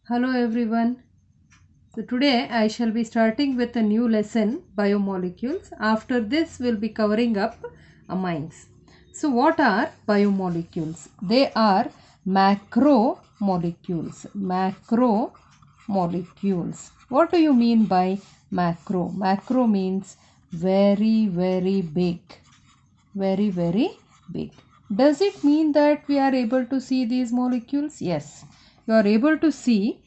Hello everyone. So today I shall be starting with a new lesson, biomolecules. After this we'll be covering up amines. So what are biomolecules? They are macromolecules. Macromolecules. What do you mean by macro? Macro means very big. Very big. Does it mean that we are able to see these molecules? Yes, you are able to see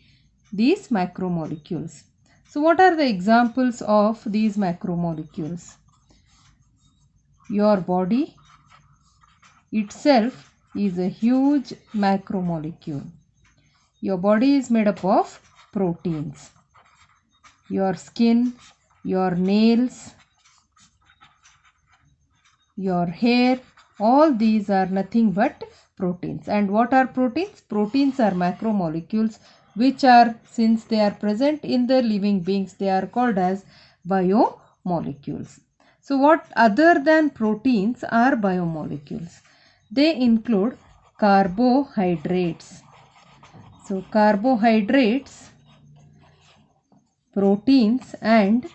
these macromolecules. So what are the examples of these macromolecules? Your body itself is a huge macromolecule. Your body is made up of proteins. Your skin, your nails, your hair, all these are nothing but proteins. And what are proteins? Proteins are macromolecules which are, since they are present in the living beings, they are called as biomolecules. So what other than proteins are biomolecules? They include carbohydrates. So carbohydrates, proteins and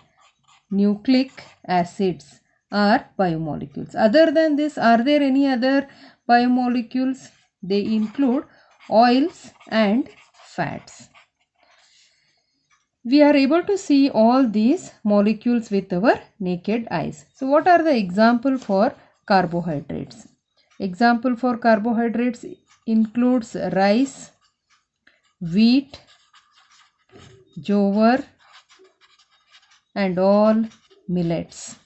nucleic acids are biomolecules. Other than this, are there any other biomolecules? They include oils and fats. We are able to see all these molecules with our naked eyes. So what are the example for carbohydrates? Example for carbohydrates includes rice, wheat, jowar and all millets.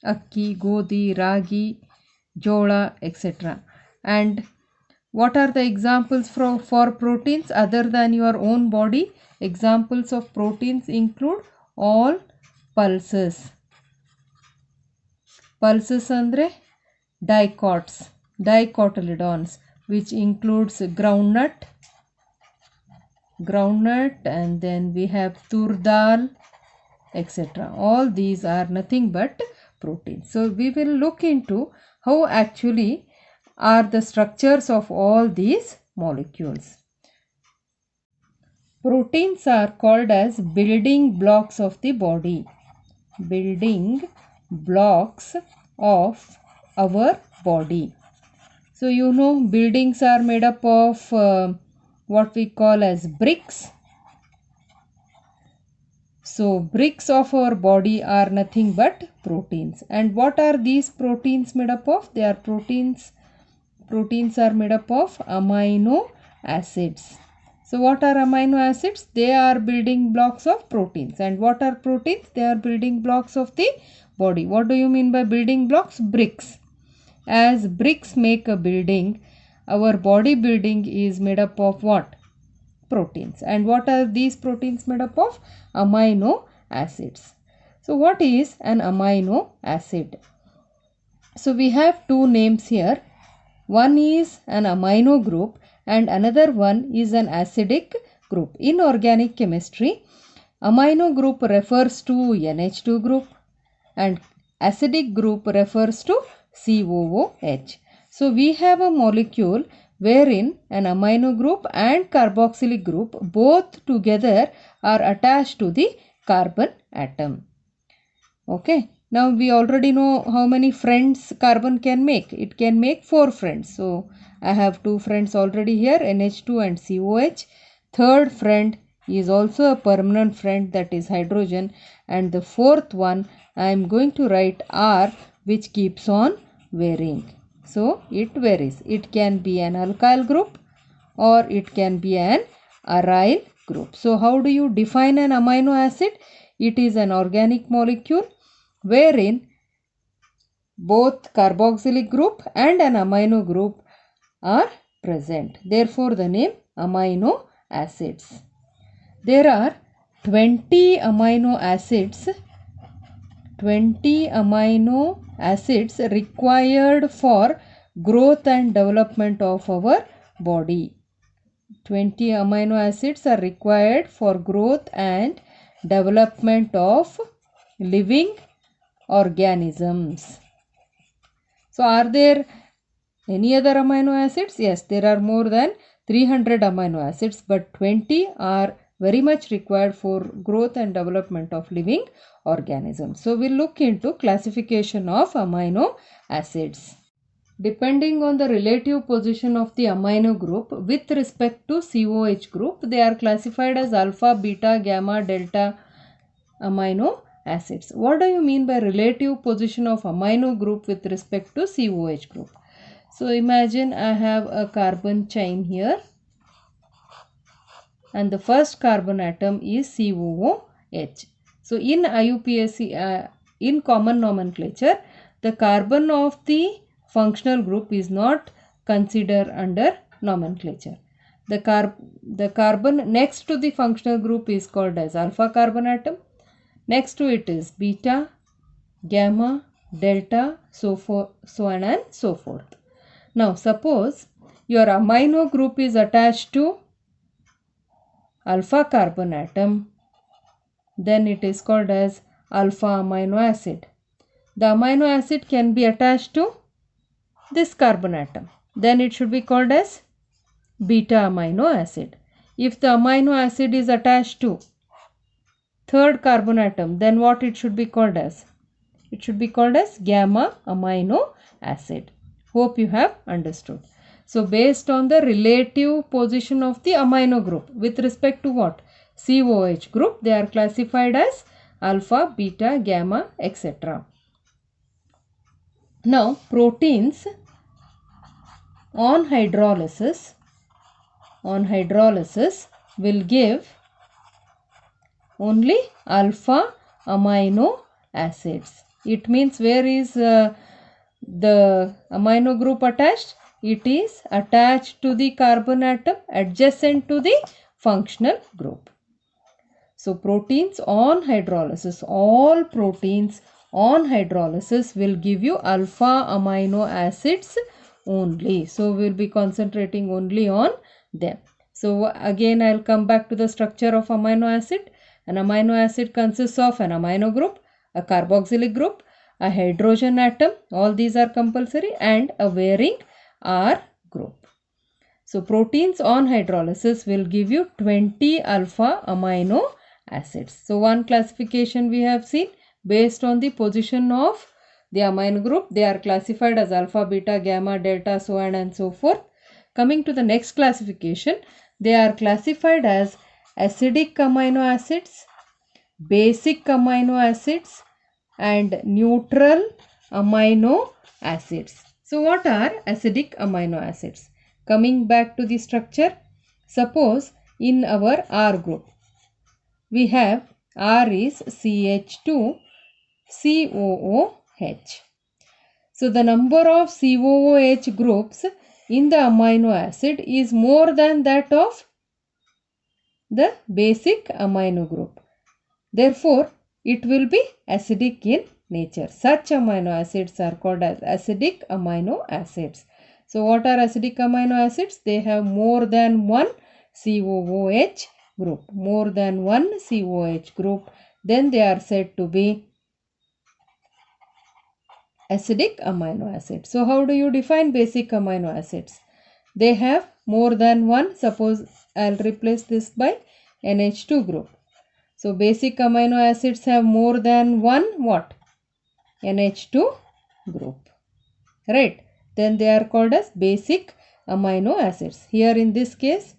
Akki, Godi, Ragi, Jola, etc. And what are the examples for proteins other than your own body? Examples of proteins include all pulses. Pulses andre dicots, dicotyledons, which includes groundnut, and then we have tur dal, etc. All these are nothing but proteins. So we will look into how actually are the structures of all these molecules. Proteins are called as building blocks of the body. Building blocks of our body. So you know buildings are made up of what we call as bricks. So bricks of our body are nothing but proteins. And what are these proteins made up of? They are proteins are made up of amino acids. So what are amino acids? They are building blocks of proteins. And what are proteins? They are building blocks of the body. What do you mean by building blocks? Bricks. As bricks make a building, our body building is made up of what? Proteins. And what are these proteins made up of? Amino acids. So what is an amino acid? So we have two names here. One is an amino group and another one is an acidic group. In organic chemistry, amino group refers to NH2 group and acidic group refers to COOH. So we have a molecule wherein an amino group and carboxylic group both together are attached to the carbon atom. Okay. Now we already know how many friends carbon can make. It can make 4 friends. So I have 2 friends already here, NH2 and COH. Third friend is also a permanent friend, that is hydrogen. And the fourth one I am going to write R, which keeps on varying. So it varies. It can be an alkyl group or it can be an aryl group. So how do you define an amino acid? It is an organic molecule wherein both carboxylic group and an amino group are present. Therefore the name amino acids. There are 20 amino acids. 20 amino acids required for growth and development of our body. 20 amino acids are required for growth and development of living organisms. So are there any other amino acids? Yes, there are more than 300 amino acids, but 20 are very much required for growth and development of living organisms. So we'll look into classification of amino acids. Depending on the relative position of the amino group with respect to COH group, they are classified as alpha, beta, gamma, delta amino acids. What do you mean by relative position of amino group with respect to COH group? So imagine I have a carbon chain here, and the first carbon atom is COOH. So in IUPAC, in common nomenclature, the carbon of the functional group is not considered under nomenclature. The carbon next to the functional group is called as alpha carbon atom. Next to it is beta, gamma, delta, so on and so forth. Now suppose your amino group is attached to alpha carbon atom, then it is called as alpha amino acid. The amino acid can be attached to this carbon atom, then it should be called as beta amino acid. If the amino acid is attached to third carbon atom, then what it should be called as? It should be called as gamma amino acid. Hope you have understood. So based on the relative position of the amino group with respect to what? COH group, they are classified as alpha, beta, gamma, etc. Now proteins on hydrolysis will give only alpha amino acids. It means where is the amino group attached? It is attached to the carbon atom adjacent to the functional group. So proteins on hydrolysis, all proteins on hydrolysis will give you alpha amino acids only. So we will be concentrating only on them. So again I will come back to the structure of amino acid. An amino acid consists of an amino group, a carboxylic group, a hydrogen atom, all these are compulsory, and a varying R group. So proteins on hydrolysis will give you 20 alpha amino acids. So one classification we have seen based on the position of the amino group, they are classified as alpha, beta, gamma, delta, so on and so forth. Coming to the next classification, they are classified as acidic amino acids, basic amino acids, and neutral amino acids. So what are acidic amino acids? Coming back to the structure, suppose in our R group, we have R is CH2 COOH. So the number of COOH groups in the amino acid is more than that of the basic amino group. Therefore, it will be acidic in nature. Such amino acids are called as acidic amino acids. So what are acidic amino acids? They have more than one COOH group. More than one COOH group. Then they are said to be acidic amino acids. So how do you define basic amino acids? They have more than one. Suppose I'll replace this by NH2 group. So basic amino acids have more than one what? NH2 group. Right. Then they are called as basic amino acids. Here in this case,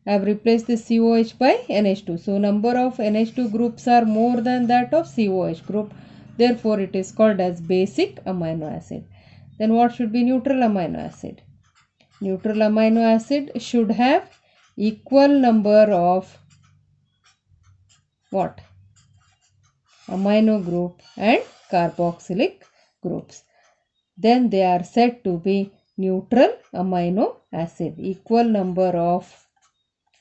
I have replaced this COH by NH2. So number of NH2 groups are more than that of COH group. Therefore, it is called as basic amino acid. Then what should be neutral amino acid? Neutral amino acid should have equal number of what? Amino group and carboxylic groups. Then they are said to be neutral amino acid. Equal number of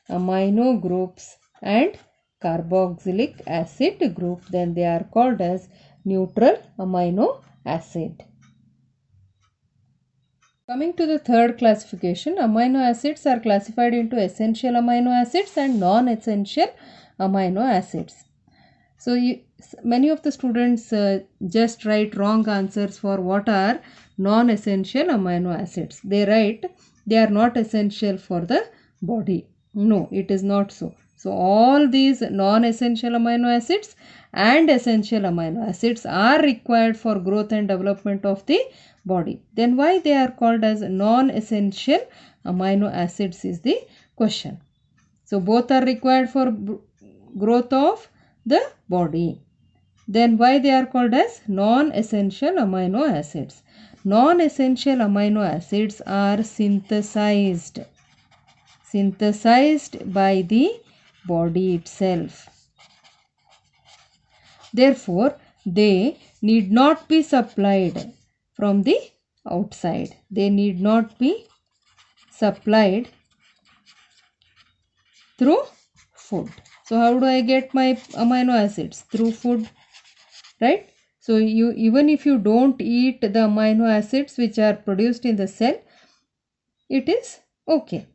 amino groups and carboxylic acid group. Then they are called as neutral amino acid. Coming to the third classification, amino acids are classified into essential amino acids and non-essential amino acids. So many of the students just write wrong answers for what are non-essential amino acids. They write they are not essential for the body. No, it is not so. So all these non-essential amino acids and essential amino acids are required for growth and development of the body. Then why they are called as non-essential amino acids is the question. So both are required for growth of the body. Then why they are called as non-essential amino acids? Non-essential amino acids are synthesized by the body itself. Therefore, they need not be supplied from the outside. They need not be supplied through food. So how do I get my amino acids? Through food, right? So even if you don't eat the amino acids which are produced in the cell, it is okay.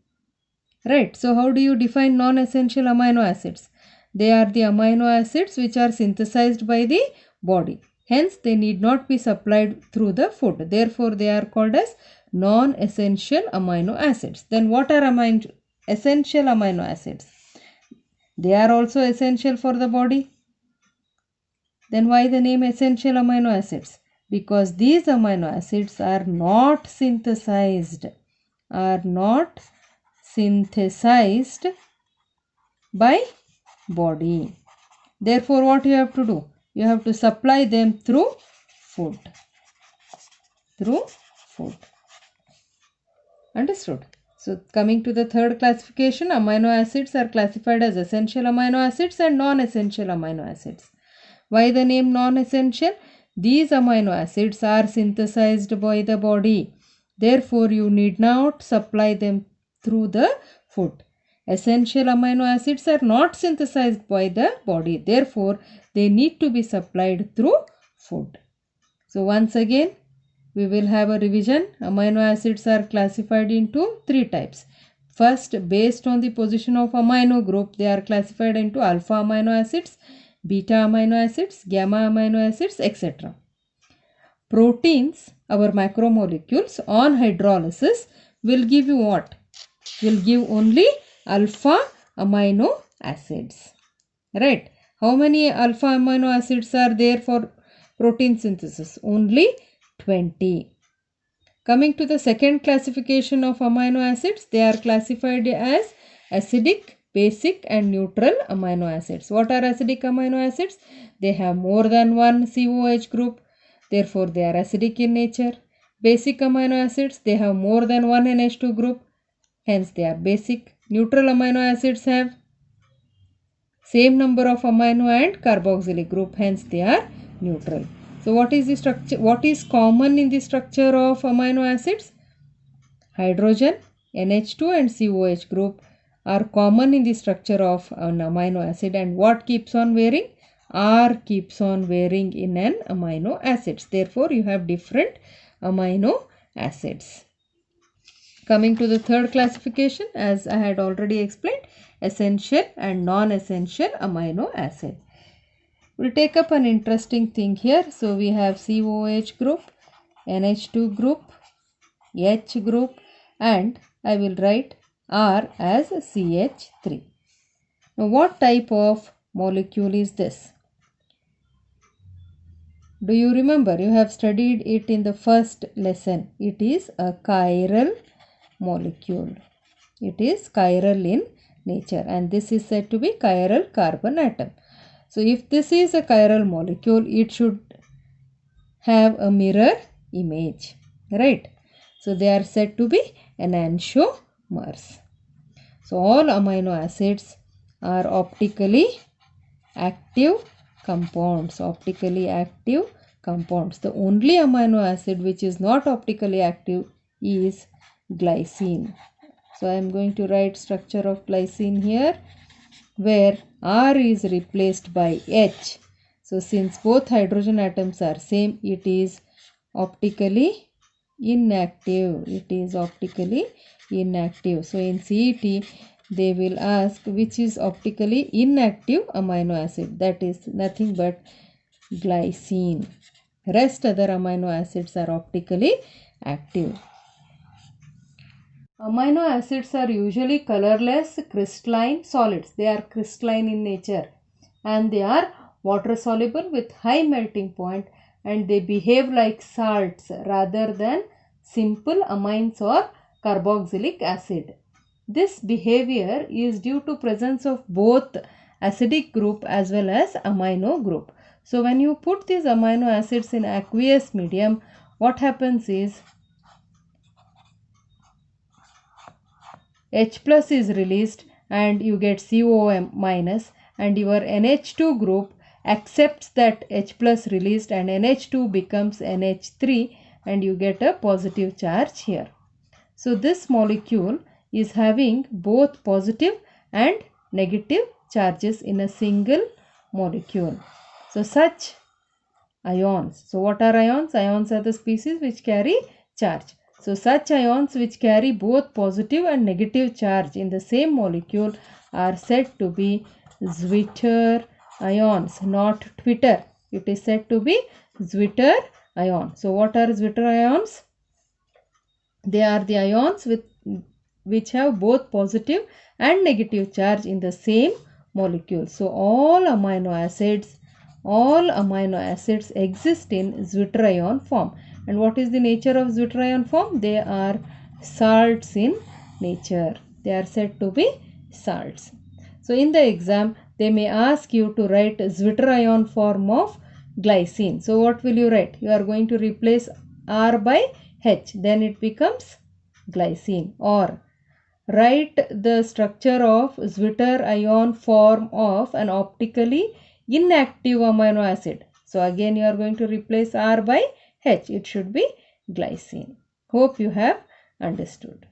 Right. So how do you define non-essential amino acids? They are the amino acids which are synthesized by the body. Hence, they need not be supplied through the food. Therefore, they are called as non-essential amino acids. Then what are essential amino acids? They are also essential for the body. Then why the name essential amino acids? Because these amino acids are not synthesized by body. Therefore, what you have to do? You have to supply them through food. Understood? So, coming to the third classification, amino acids are classified as essential amino acids and non-essential amino acids. Why the name non-essential? These amino acids are synthesized by the body. Therefore, you need not supply them through the food. Essential amino acids are not synthesized by the body. Therefore, they need to be supplied through food. So, once again, we will have a revision. Amino acids are classified into three types. First, based on the position of amino group, they are classified into alpha amino acids, beta amino acids, gamma amino acids, etc. Proteins, our macromolecules, on hydrolysis will give you what? Will give only alpha amino acids. Right? How many alpha amino acids are there for protein synthesis? Only 20. Coming to the second classification of amino acids, they are classified as acidic, basic and neutral amino acids. What are acidic amino acids? They have more than one COH group. Therefore, they are acidic in nature. Basic amino acids, they have more than one NH2 group. Hence, they are basic. Neutral amino acids have same number of amino and carboxylic group. Hence, they are neutral. So, what is the structure? What is common in the structure of amino acids? Hydrogen, NH2 and COH group are common in the structure of an amino acid, and what keeps on varying? R keeps on varying in an amino acids. Therefore, you have different amino acids. Coming to the third classification, as I had already explained, essential and non-essential amino acid. We'll take up an interesting thing here. So we have COH group, NH2 group, H group, and I will write R as CH3. Now what type of molecule is this? Do you remember? You have studied it in the first lesson. It is a chiral molecule. It is chiral in nature, and this is said to be chiral carbon atom. So if this is a chiral molecule, it should have a mirror image, right? So they are said to be enantiomers. So all amino acids are optically active compounds. The only amino acid which is not optically active is glycine. So I am going to write structure of glycine here, where R is replaced by H. So since both hydrogen atoms are same, it is optically inactive. So in CET, they will ask which is optically inactive amino acid. That is nothing but glycine. Rest other amino acids are optically active. Amino acids are usually colorless crystalline solids. They are crystalline in nature and they are water soluble with high melting point, and they behave like salts rather than simple amines or carboxylic acid. This behavior is due to presence of both acidic group as well as amino group. So when you put these amino acids in aqueous medium, what happens is H plus is released and you get COM minus, and your NH2 group accepts that H plus released and NH2 becomes NH3 and you get a positive charge here. So this molecule is having both positive and negative charges in a single molecule. So such ions. So what are ions? Ions are the species which carry charge. So such ions which carry both positive and negative charge in the same molecule are said to be Zwitter ions, not Twitter. It is said to be Zwitter ion. So what are Zwitter ions? They are the ions which have both positive and negative charge in the same molecule. So all amino acids exist in Zwitter ion form. And what is the nature of Zwitter ion form? They are salts in nature. They are said to be salts. So in the exam, they may ask you to write Zwitter ion form of glycine. So what will you write? You are going to replace R by H. Then it becomes glycine. Or write the structure of Zwitter ion form of an optically inactive amino acid. So again you are going to replace R by H. It should be glycine. Hope you have understood.